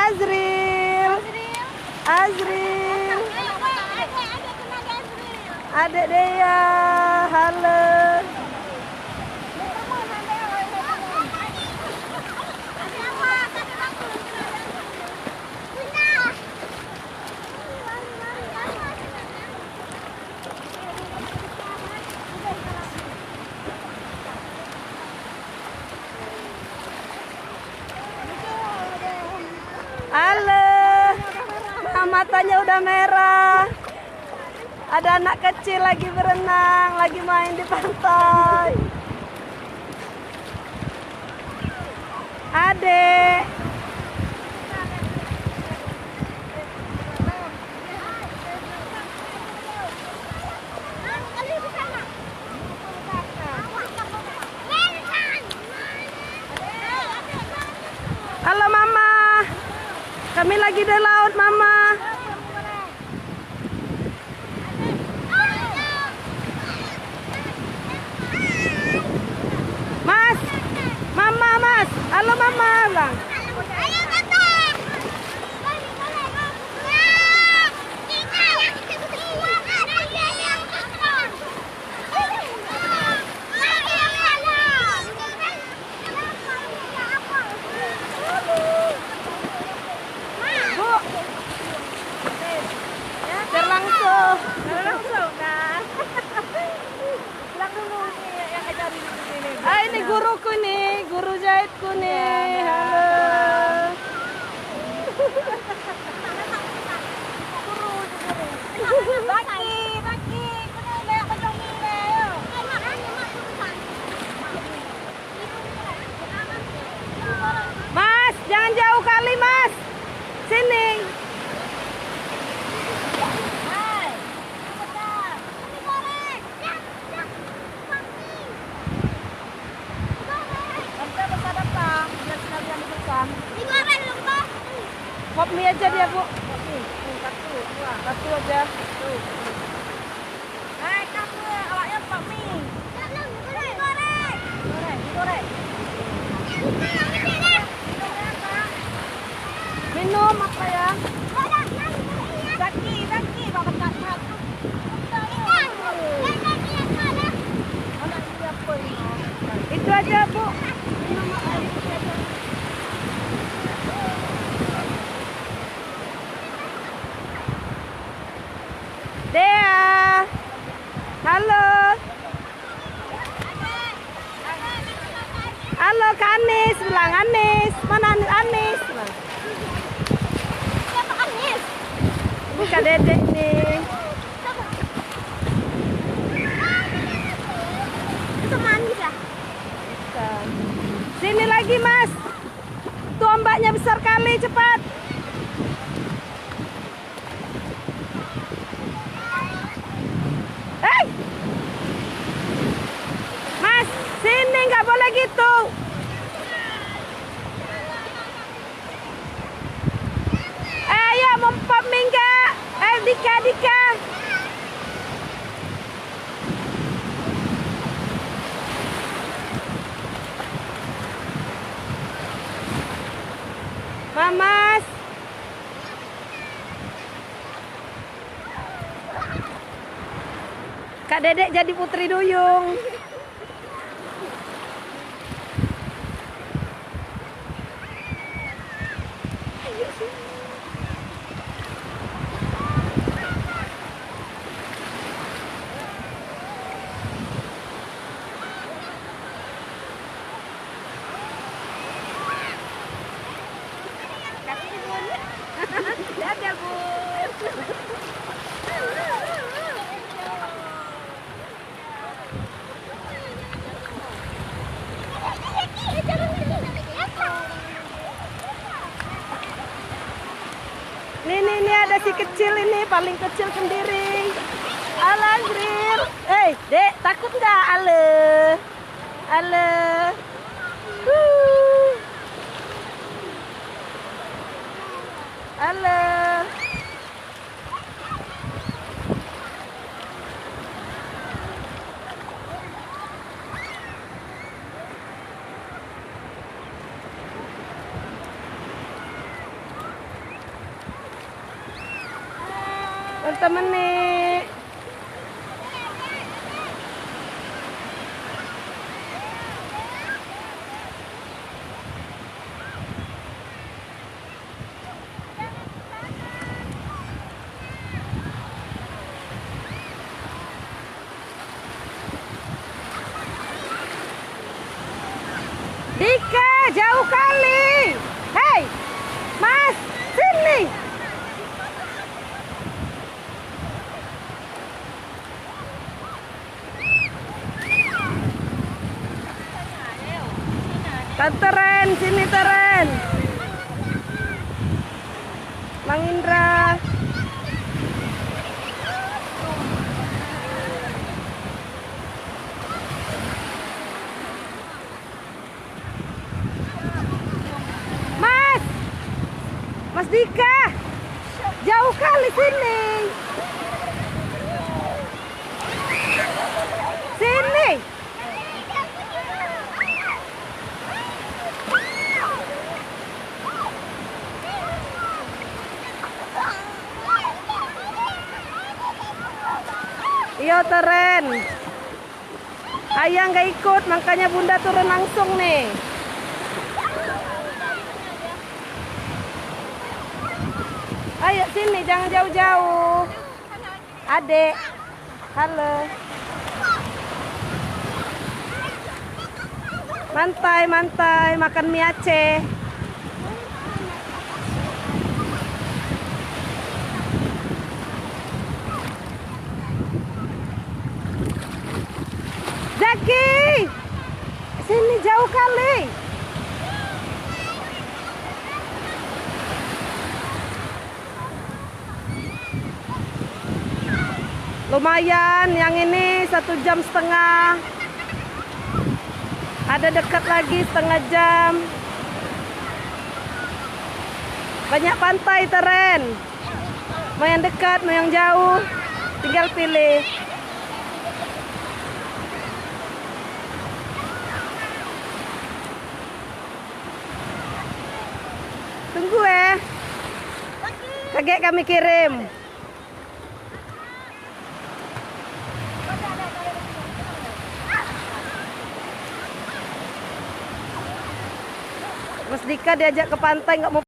Azril. Azril. Adek Dea. Halo. Halo. Matanya udah merah. Ada anak kecil lagi berenang, lagi main di pantai. Adek. Halo Mama. Kami lagi di laut Mama. Mas. Mama Mas. Halo Mama lang. Ini guruku nih, guru jahitku nih. Halo. Mas, jangan jauh kali Mas. Sini. Pop mie aja dia Bu. Satu aja. Kamu awaknya pop mie. Goreng. Minum apa ya? Baki, bapak tak satu. Itu aja Bu. Dea. Halo. Halo Kanis, bilang Anis. Mana Anis? Siapa Anis? Bukan Dedek nih. Itu manis ya? Bukan. Sini lagi Mas. Tuh ombaknya besar kali, cepat. Mas, sini nggak boleh gitu. Ayo mempop mingga. Dika. Mamas. Kak Dedek jadi putri duyung. Dadah Bu. Nih ada si kecil ini, paling kecil sendiri. Alazril. Dek, takut nggak? Ale. Halo. temeni. Dika, jauh kali. Hei, Mas, sini. Tante Ren, sini Teren. Mang Indra. Mas Dika, jauh kali sini. Sini. Iya Teren. Ayah nggak ikut, makanya Bunda turun langsung nih. Ayo sini, jangan jauh-jauh. Adek, halo. Mantai, mantai, makan mie Aceh. Zaki, sini jauh kali. Lumayan, yang ini 1,5 jam. Ada dekat lagi 1/2 jam. Banyak pantai Teren. Mau yang dekat, mau yang jauh, tinggal pilih. Tunggu Kakek kami kirim. Mas Dika diajak ke pantai nggak mau.